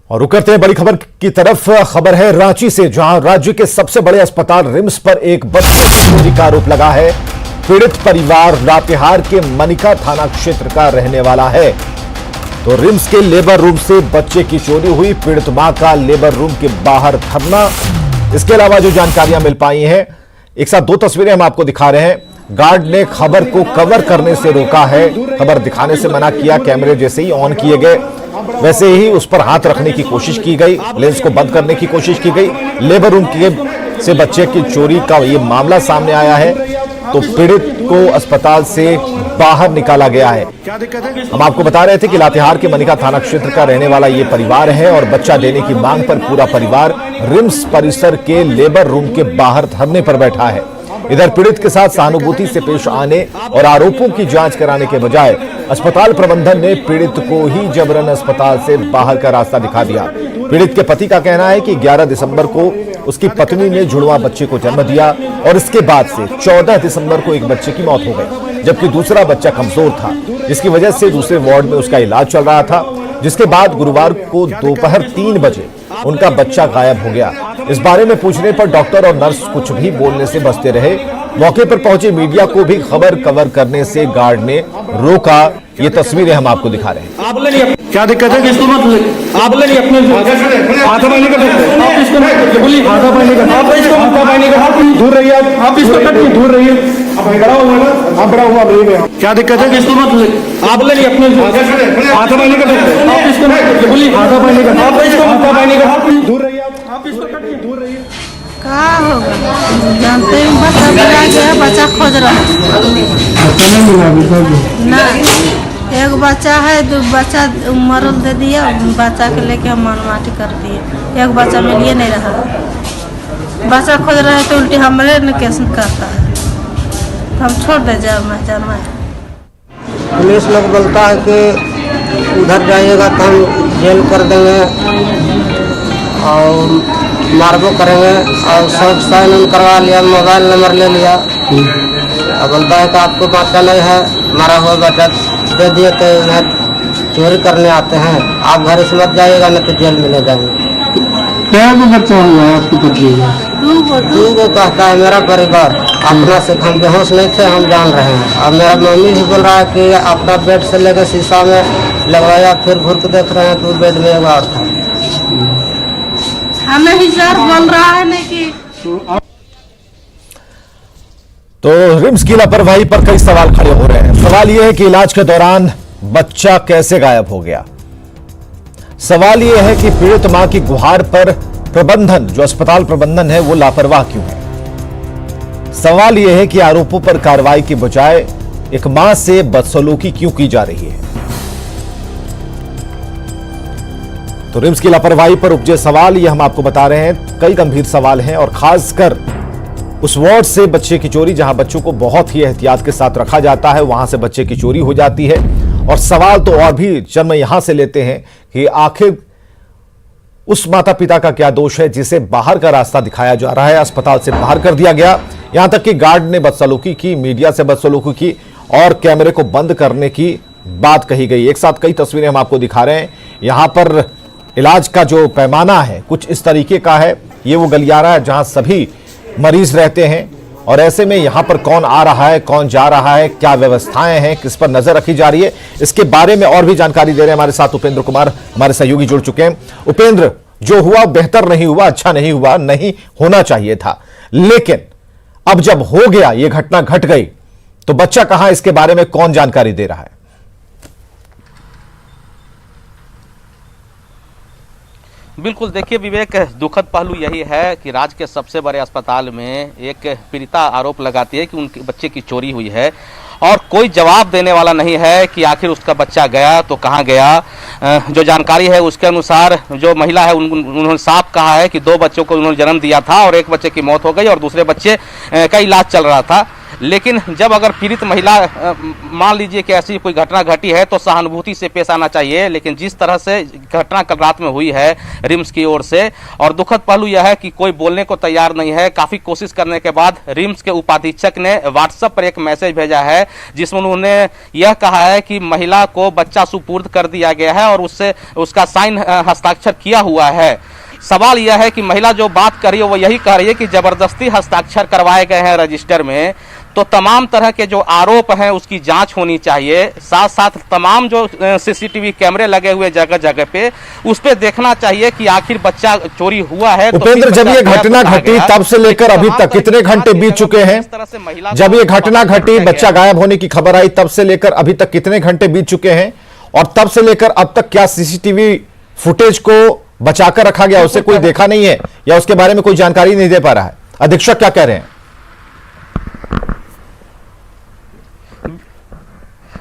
और रुक करते हैं बड़ी खबर की तरफ। खबर है रांची से, जहां राज्य के सबसे बड़े अस्पताल रिम्स पर एक बच्चे की चोरी का आरोप लगा है। पीड़ित परिवार लातेहार के मनिका थाना क्षेत्र का रहने वाला है। तो रिम्स के लेबर रूम से बच्चे की चोरी हुई, पीड़ित मां का लेबर रूम के बाहर धरना। इसके अलावा जो जानकारियां मिल पाई हैं, एक साथ दो तस्वीरें हम आपको दिखा रहे हैं। गार्ड ने खबर को कवर करने से रोका है, खबर दिखाने से मना किया। कैमरे जैसे ही ऑन किए गए वैसे ही उस पर हाथ रखने की कोशिश की गई, लेंस को बंद करने की कोशिश की गई। लेबर रूम के से बच्चे की चोरी का ये मामला सामने आया है। तो पीड़ित को अस्पताल से बाहर निकाला गया है। हम आपको बता रहे थे कि लातेहार के मनिका थाना क्षेत्र का रहने वाला ये परिवार है और बच्चा देने की मांग पर पूरा परिवार रिम्स परिसर के लेबर रूम के बाहर धरने पर बैठा है। इधर पीड़ित के साथ सहानुभूति से पेश आने और आरोपों की जांच कराने के बजाय अस्पताल प्रबंधन ने पीड़ित को ही जबरन अस्पताल से बाहर का रास्ता दिखा दिया। पीड़ित के पति का कहना है कि 11 दिसंबर को उसकी पत्नी ने जुड़वा बच्चे को जन्म दिया और इसके बाद से 14 दिसंबर को एक बच्चे की मौत हो गई, जबकि दूसरा बच्चा कमजोर था, जिसकी वजह से दूसरे वार्ड में उसका इलाज चल रहा था। जिसके बाद गुरुवार को दोपहर 3 बजे उनका बच्चा गायब हो गया। इस बारे में पूछने पर डॉक्टर और नर्स कुछ भी बोलने से बचते रहे। मौके पर पहुंचे मीडिया को भी खबर कवर करने से गार्ड ने रोका। ये तस्वीरें हम आपको दिखा रहे हैं। क्या दिक्कत है? किसको मत आप ले अपने हाथापाई नहीं कर सकते। आप इसको बोलिए हाथापाई कर, आप इसको हाथापाई नहीं कर, दूर रहिए। आप इसको कट के दूर रहिए। बड़ा हुआ ना, आप बड़ा हुआ रहिए। क्या दिक्कत है? किसको मत आप ले अपने हाथापाई नहीं कर सकते। आप इसको बोलिए हाथापाई नहीं कर, आप इसको हाथापाई नहीं कर, दूर रहिए। आप इसको कट के दूर रहिए। क्या होगा जानते हैं, बच्चा मिला गया, बच्चा खोज रहा ना। एक बच्चा है, दो बच्चा मरल दे दिया, बच्चा के लेके हम मनमाटी कर दिए। एक बच्चा मिलिए नहीं रहा, बच्चा खोज रहा है तो उल्टी हमारे न केस करता है। हम छोड़ दे जाओ मैं जाना है। पुलिस लोग बोलता है कि उधर जाइएगा तो हम जेल कर देंगे और मारबो करेंगे, और सब साइन इन करवा लिया, मोबाइल नंबर ले लिया। अब बोलता है कि आपको बच्चा नहीं है, मारा हुआ बच्चा दे दिए तो इधर चोरी करने आते हैं, आप घर से मत जाइएगा नहीं तो जेल में ले जाएंगे। क्या बच्चा हुआ है आपको? दो कहता है मेरा परिवार अपना से, हम बेहोश नहीं थे, हम जान रहे हैं। अब मेरा मम्मी भी बोल रहा है कि अपना बेड से लेकर शीशा में लगवाया, फिर घूर के देख रहे हैं तो बेड में एक और था। हमें ही सर बोल रहा है नहीं कि तो रिम्स की लापरवाही पर कई सवाल खड़े हो रहे हैं। सवाल यह है कि इलाज के दौरान बच्चा कैसे गायब हो गया। सवाल यह है कि पीड़ित मां की गुहार पर प्रबंधन, जो अस्पताल प्रबंधन है, वो लापरवाह क्यों है। सवाल यह है कि आरोपों पर कार्रवाई के बजाय एक मां से बदसलूकी क्यों की जा रही है। तो रिम्स की लापरवाही पर उपजे सवाल ये हम आपको बता रहे हैं। कई गंभीर सवाल हैं और खासकर उस वार्ड से बच्चे की चोरी, जहां बच्चों को बहुत ही एहतियात के साथ रखा जाता है, वहां से बच्चे की चोरी हो जाती है। और सवाल तो और भी जन्म यहां से लेते हैं कि आखिर उस माता पिता का क्या दोष है जिसे बाहर का रास्ता दिखाया जा रहा है, अस्पताल से बाहर कर दिया गया। यहां तक कि गार्ड ने बदसलूकी की, मीडिया से बदसलूकी की और कैमरे को बंद करने की बात कही गई। एक साथ कई तस्वीरें हम आपको दिखा रहे हैं। यहां पर इलाज का जो पैमाना है कुछ इस तरीके का है। ये वो गलियारा है जहां सभी मरीज रहते हैं और ऐसे में यहां पर कौन आ रहा है, कौन जा रहा है, क्या व्यवस्थाएं हैं, किस पर नजर रखी जा रही है, इसके बारे में और भी जानकारी दे रहे हैं हमारे साथ उपेंद्र कुमार, हमारे सहयोगी जुड़ चुके हैं। उपेंद्र, जो हुआ बेहतर नहीं हुआ, अच्छा नहीं हुआ, नहीं होना चाहिए था, लेकिन अब जब हो गया, ये घटना घट गई, तो बच्चा कहां, इसके बारे में कौन जानकारी दे रहा है? बिल्कुल, देखिए विवेक, दुखद पहलू यही है कि राज्य के सबसे बड़े अस्पताल में एक पीड़िता आरोप लगाती है कि उनके बच्चे की चोरी हुई है और कोई जवाब देने वाला नहीं है कि आखिर उसका बच्चा गया तो कहाँ गया। जो जानकारी है उसके अनुसार जो महिला है उन्होंने साफ कहा है कि 2 बच्चों को उन्होंने जन्म दिया था और एक बच्चे की मौत हो गई और दूसरे बच्चे का इलाज चल रहा था। लेकिन जब अगर पीड़ित महिला मान लीजिए कि ऐसी कोई घटना घटी है तो सहानुभूति से पेश आना चाहिए, लेकिन जिस तरह से घटना कल रात में हुई है रिम्स की ओर से, और दुखद पहलू यह है कि कोई बोलने को तैयार नहीं है। काफी कोशिश करने के बाद रिम्स के उपाधीक्षक ने व्हाट्सएप पर एक मैसेज भेजा है जिसमें उन्होंने यह कहा है कि महिला को बच्चा सुपुर्द कर दिया गया है और उससे उसका साइन हस्ताक्षर किया हुआ है। सवाल यह है कि महिला जो बात कर रही है वो यही कह रही है कि जबरदस्ती हस्ताक्षर करवाए गए हैं रजिस्टर में, तो तमाम तरह के जो आरोप हैं उसकी जांच होनी चाहिए। साथ साथ तमाम जो सीसीटीवी कैमरे लगे हुए जगह जगह पे उस पे देखना चाहिए कि आखिर बच्चा चोरी हुआ है। उपेंद्र, जब ये घटना घटी तब से लेकर अभी तक कितने घंटे बीत चुके हैं? जब ये घटना घटी, बच्चा गायब होने की खबर आई, तब से लेकर अभी तक कितने घंटे बीत चुके हैं? और तब से लेकर अब तक क्या सीसीटीवी फुटेज को बचाकर रखा गया, उसे कोई देखा नहीं है या उसके बारे में कोई जानकारी नहीं दे पा रहा है? अधीक्षक क्या कह रहे हैं?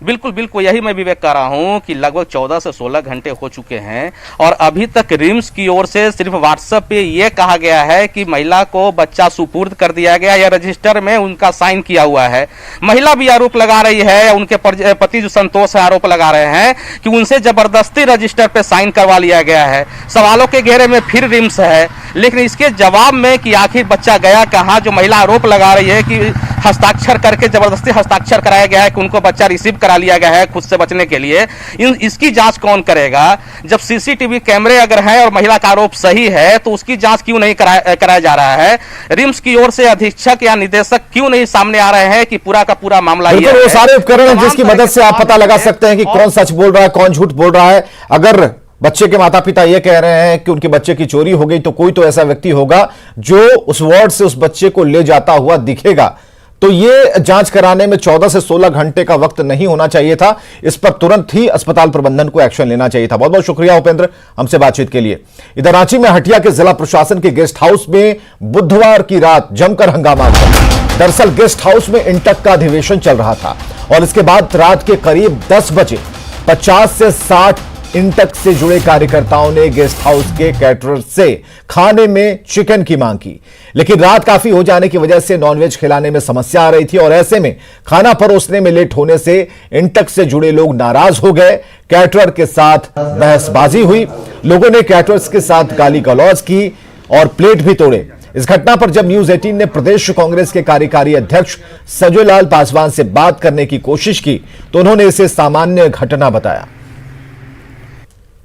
बिल्कुल बिल्कुल, यही मैं विवेक कह रहा हूं कि लगभग 14 से 16 घंटे हो चुके हैं और अभी तक रिम्स की ओर से सिर्फ व्हाट्सएप पे यह कहा गया है कि महिला को बच्चा सुपुर्द कर दिया गया या रजिस्टर में उनका साइन किया हुआ है। महिला भी आरोप लगा रही है, उनके पति जो संतोष है आरोप लगा रहे हैं कि उनसे जबरदस्ती रजिस्टर पे साइन करवा लिया गया है। सवालों के घेरे में फिर रिम्स है, लेकिन इसके जवाब में कि आखिर बच्चा गया कहाँ, जो महिला आरोप लगा रही है कि हस्ताक्षर करके जबरदस्ती हस्ताक्षर कराया गया है कि उनको बच्चा रिसीव करा लिया गया है खुद से बचने के लिए, इसकी जांच कौन करेगा? जब सीसीटीवी कैमरे अगर है और महिला का आरोप सही है तो उसकी जांच क्यों नहीं कराया जा रहा है? रिम्स की ओर से अधीक्षक या निदेशक क्यों नहीं सामने आ रहे हैं कि पूरा का पूरा मामला ये है? वो सारे उपकरण हैं जिसकी मदद से आप पता लगा सकते हैं कि कौन सच बोल रहा है, कौन झूठ बोल रहा है। अगर बच्चे के माता पिता यह कह रहे हैं कि उनके बच्चे की चोरी हो गई तो कोई तो ऐसा व्यक्ति होगा जो उस वार्ड से उस बच्चे को ले जाता हुआ दिखेगा। तो ये जांच कराने में 14 से 16 घंटे का वक्त नहीं होना चाहिए था। इस पर तुरंत ही अस्पताल प्रबंधन को एक्शन लेना चाहिए था। बहुत बहुत शुक्रिया उपेंद्र हमसे बातचीत के लिए। इधर रांची में हटिया के जिला प्रशासन के गेस्ट हाउस में बुधवार की रात जमकर हंगामा हुआ। दरअसल गेस्ट हाउस में इंटक का अधिवेशन चल रहा था और इसके बाद रात के करीब 10 बजे 50 से 60 इंटक से जुड़े कार्यकर्ताओं ने गेस्ट हाउस के कैटरर से खाने में चिकन की मांग की, लेकिन रात काफी हो जाने की वजह से नॉनवेज खिलाने में समस्या आ रही थी और ऐसे में खाना परोसने में लेट होने से इंटक से जुड़े लोग नाराज हो गए। कैटरर के साथ बहसबाजी हुई, लोगों ने कैटरर्स के साथ गाली गलौज की और प्लेट भी तोड़े। इस घटना पर जब न्यूज 18 ने प्रदेश कांग्रेस के कार्यकारी अध्यक्ष संजय लाल पासवान से बात करने की कोशिश की तो उन्होंने इसे सामान्य घटना बताया।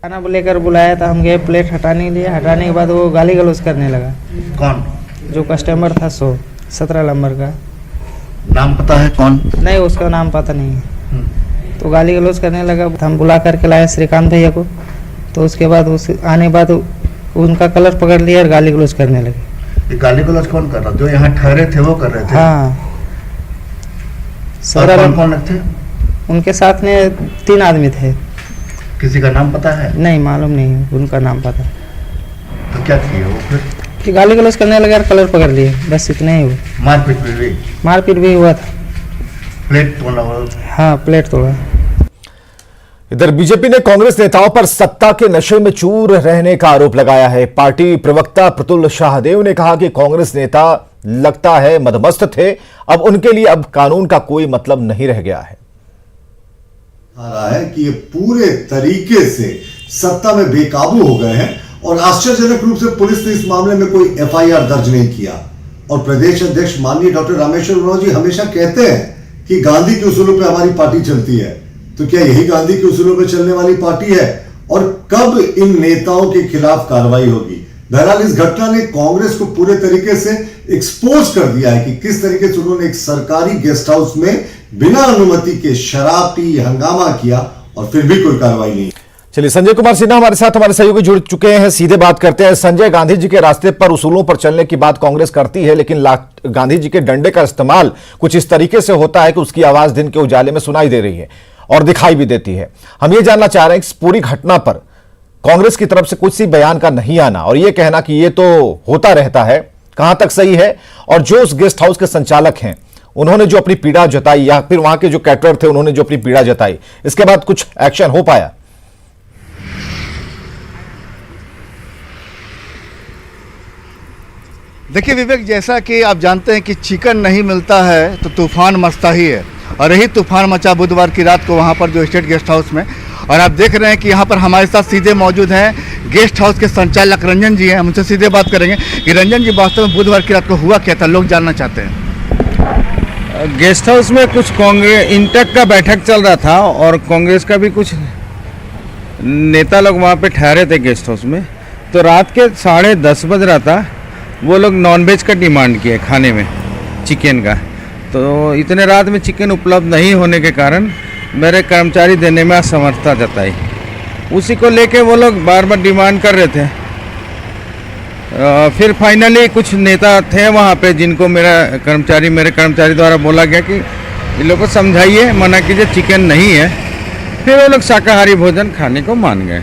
खाना लेकर बुलाया था, हम गए प्लेट हटाने के लिए। हटाने के बाद वो गाली गलौज करने लगा। कौन? जो कस्टमर था 17 नंबर का। नाम पता है कौन? नहीं, उसका नाम पता नहीं है। तो गाली गलौज करने लगा। हम बुला करके लाए श्रीकांत भैया को, तो उसके बाद आने के बाद उनका कलर पकड़ लिया और गाली गलौज करने लगे। ये गाली गलौज कौन कर रहा? जो यहाँ ठहरे थे वो कर रहे थे? हाँ। कौन कौन थे उनके साथ में 3 आदमी थे। किसी का नाम पता है? नहीं, मालूम नहीं है उनका नाम पता। तो क्या किए वो फिर? कि गाली गलौज करने लगे और कलर पकड़ लिए, बस इतना ही हुआ। मारपीट भी हुआ था। प्लेट तोड़ा? हाँ, प्लेट तोड़ा। इधर बीजेपी ने कांग्रेस नेताओं पर सत्ता के नशे में चूर रहने का आरोप लगाया है। पार्टी प्रवक्ता प्रतुल शाहदेव ने कहा कि कांग्रेस नेता लगता है मदमस्त थे, अब उनके लिए अब कानून का कोई मतलब नहीं रह गया है। रहा है कि ये पूरे तरीके से सत्ता में बेकाबू हो गए हैं और आश्चर्यजनक रूप से पुलिस ने इस मामले में कोई एफआईआर दर्ज नहीं किया। और प्रदेश अध्यक्ष माननीय डॉक्टर रामेश्वर उरांव जी हमेशा कहते हैं कि गांधी के उसूलों पे हमारी पार्टी चलती है, तो क्या यही गांधी के उसूलों पे चलने वाली पार्टी है? और कब इन नेताओं के खिलाफ कार्रवाई होगी? बहरहाल इस घटना ने कांग्रेस को पूरे तरीके से एक्सपोज कर दिया है कि किस तरीके से उन्होंने एक सरकारी गेस्ट हाउस में बिना अनुमति के शराब पी, हंगामा किया और फिर भी कोई कार्रवाई नहीं। चलिए, संजय कुमार सिन्हा हमारे साथ हमारे सहयोगी जुड़ चुके हैं, सीधे बात करते हैं। संजय, गांधी जी के रास्ते पर उसूलों पर चलने की बात कांग्रेस करती है, लेकिन गांधी जी के डंडे का इस्तेमाल कुछ इस तरीके से होता है कि उसकी आवाज दिन के उजाले में सुनाई दे रही है और दिखाई भी देती है। हम ये जानना चाह रहे हैं कि इस पूरी घटना पर कांग्रेस की तरफ से कुछ सी बयान का नहीं आना और ये कहना कि ये तो होता रहता है, कहां तक सही है? और जो उस गेस्ट हाउस के संचालक हैं उन्होंने जो अपनी पीड़ा जताई या फिर वहां के जो कैटरर थे उन्होंने जो अपनी पीड़ा जताई, इसके बाद कुछ एक्शन हो पाया? देखिए विवेक, जैसा कि आप जानते हैं कि चिकन नहीं मिलता है तो तूफान मचता ही है, और यही तूफान मचा बुधवार की रात को वहाँ पर जो स्टेट गेस्ट हाउस में। और आप देख रहे हैं कि यहाँ पर हमारे साथ सीधे मौजूद हैं गेस्ट हाउस के संचालक रंजन जी हैं। हम उनसे सीधे बात करेंगे कि रंजन जी, वास्तव में बुधवार की रात को हुआ क्या था, लोग जानना चाहते हैं। गेस्ट हाउस में कुछ कांग्रेस इंटक का बैठक चल रहा था और कांग्रेस का भी कुछ नेता लोग वहाँ पे ठहरे थे गेस्ट हाउस में। तो रात के 10:30 बज रहा था, वो लोग नॉनवेज का डिमांड किए खाने में, चिकन का। तो इतने रात में चिकन उपलब्ध नहीं होने के कारण मेरे कर्मचारी देने में असमर्थता जताई। उसी को लेके वो लोग बार बार डिमांड कर रहे थे। फिर फाइनली कुछ नेता थे वहाँ पे जिनको मेरे कर्मचारी द्वारा बोला गया कि इन लोगों को समझाइए, मना कीजिए, चिकन नहीं है। फिर वो लोग शाकाहारी भोजन खाने को मान गए।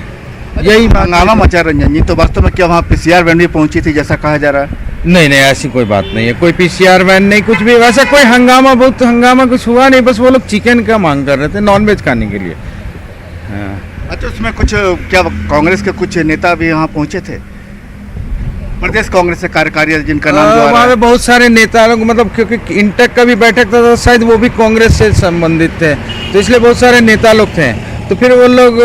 यही हंगामा मचा रंजन जी, तो वास्तव में क्या वहाँ PCR वैन भी पहुंची थी जैसा कहा जा रहा है? नहीं, ऐसी कोई बात नहीं है, कोई PCR वैन नहीं, कुछ भी वैसा कोई हंगामा कुछ हुआ नहीं। बस वो लोग चिकन का मांग कर रहे थे, नॉनवेज खाने के लिए। हाँ। अच्छा, उसमें कुछ क्या कांग्रेस के कुछ नेता भी यहाँ पहुंचे थे? प्रदेश कांग्रेस से कार्यकारी जिनका नाम जो वहाँ पे बहुत सारे नेता लोग, मतलब क्योंकि इंटक का भी बैठक था तो शायद वो भी कांग्रेस से संबंधित थे, तो इसलिए बहुत सारे नेता लोग थे। तो फिर वो लोग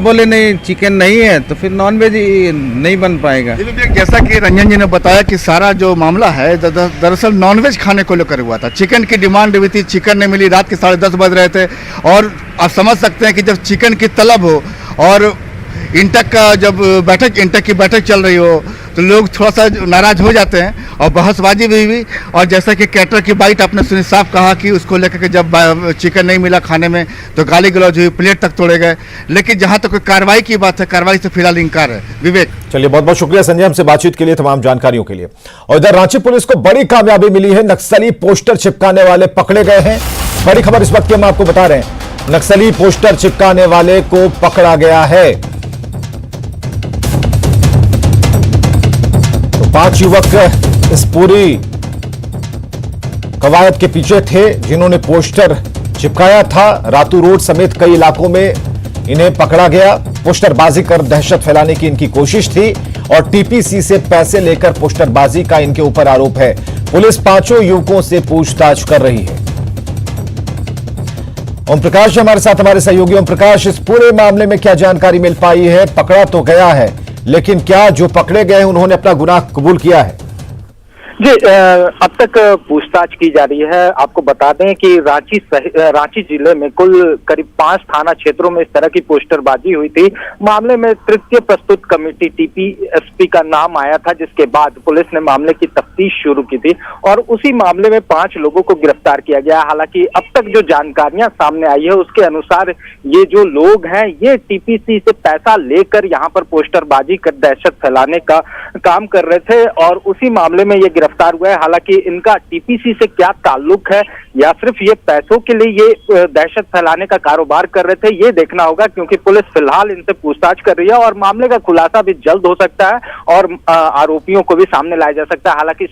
बोले नहीं, चिकन नहीं है तो फिर नॉनवेज नहीं बन पाएगा। जैसा कि रंजन जी ने बताया कि सारा जो मामला है दरअसल नॉनवेज खाने को लेकर हुआ था। चिकन की डिमांड हुई थी, चिकन नहीं मिली, रात के 10:30 बज रहे थे। और आप समझ सकते हैं कि जब चिकन की तलब हो और इंटक की बैठक चल रही हो तो लोग थोड़ा सा नाराज हो जाते हैं और बहसबाजी भी हुई। और जैसा कि कैटर की बाइट आपने सुनी, साफ कहा कि उसको लेकर के जब चिकन नहीं मिला खाने में तो गाली गलौज हुई, प्लेट तक तोड़े गए। लेकिन जहां तक कोई कार्रवाई की बात है, कार्रवाई से फिलहाल इंकार है। विवेक, चलिए, बहुत बहुत शुक्रिया संजय, हमसे बातचीत के लिए, तमाम जानकारियों के लिए। और इधर रांची पुलिस को बड़ी कामयाबी मिली है, नक्सली पोस्टर चिपकाने वाले पकड़े गए हैं। बड़ी खबर इस वक्त की हम आपको बता रहे हैं, नक्सली पोस्टर चिपकाने वाले को पकड़ा गया है। 5 युवक इस पूरी कवायद के पीछे थे जिन्होंने पोस्टर चिपकाया था। रातू रोड समेत कई इलाकों में इन्हें पकड़ा गया। पोस्टरबाजी कर दहशत फैलाने की इनकी कोशिश थी और टीपीसी से पैसे लेकर पोस्टरबाजी का इनके ऊपर आरोप है। पुलिस 5 युवकों से पूछताछ कर रही है। ओम प्रकाश हमारे साथ, हमारे सहयोगी। ओम प्रकाश, इस पूरे मामले में क्या जानकारी मिल पाई है? पकड़ा तो गया है, लेकिन क्या जो पकड़े गए उन्होंने अपना गुनाह कबूल किया है? जी, अब तक पूछताछ की जा रही है। आपको बता दें कि रांची जिले में कुल करीब 5 थाना क्षेत्रों में इस तरह की पोस्टरबाजी हुई थी। मामले में तृतीय प्रस्तुत कमेटी टीपीएसपी का नाम आया था, जिसके बाद पुलिस ने मामले की तफ्तीश शुरू की थी और उसी मामले में 5 लोगों को गिरफ्तार किया गया। हालांकि अब तक जो जानकारियां सामने आई है उसके अनुसार ये जो लोग हैं ये टीपीसी से पैसा लेकर यहाँ पर पोस्टरबाजी कर दहशत फैलाने का काम कर रहे थे और उसी मामले में ये गिरफ्तार हुआ है। हालांकि इनका टीपीसी से क्या ताल्लुक है या सिर्फ ये पैसों के लिए ये दहशत फैलाने का कारोबार कर रहे थे, ये देखना होगा, क्योंकि पुलिस फिलहाल इनसे पूछताछ कर रही है और मामले का खुलासा भी जल्द हो सकता है और आरोपियों को भी सामने लाया जा सकता है। हालांकि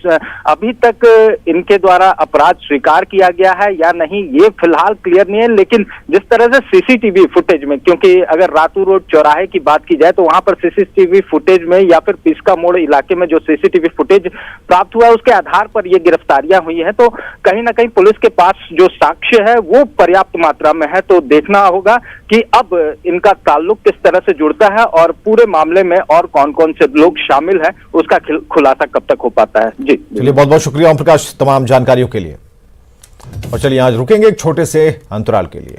अभी तक इनके द्वारा अपराध स्वीकार किया गया है या नहीं ये फिलहाल क्लियर नहीं है। लेकिन जिस तरह से सीसीटीवी फुटेज में, क्योंकि अगर रातू रोड चौराहे की बात की जाए तो वहां पर सीसीटीवी फुटेज में या फिर पिस्का मोड़ इलाके में जो सीसीटीवी फुटेज प्राप्त हुआ उसके आधार पर ये गिरफ्तारियां हुई हैं, तो कहीं ना कहीं पुलिस के पास जो साक्ष्य है वो पर्याप्त मात्रा में है। तो देखना होगा कि अब इनका ताल्लुक किस तरह से जुड़ता है और पूरे मामले में और कौन कौन से लोग शामिल हैं उसका खुलासा कब तक हो पाता है। जी चलिए, बहुत बहुत शुक्रिया ओम प्रकाश तमाम जानकारियों के लिए। और चलिए आज रुकेंगे एक छोटे से अंतराल के लिए।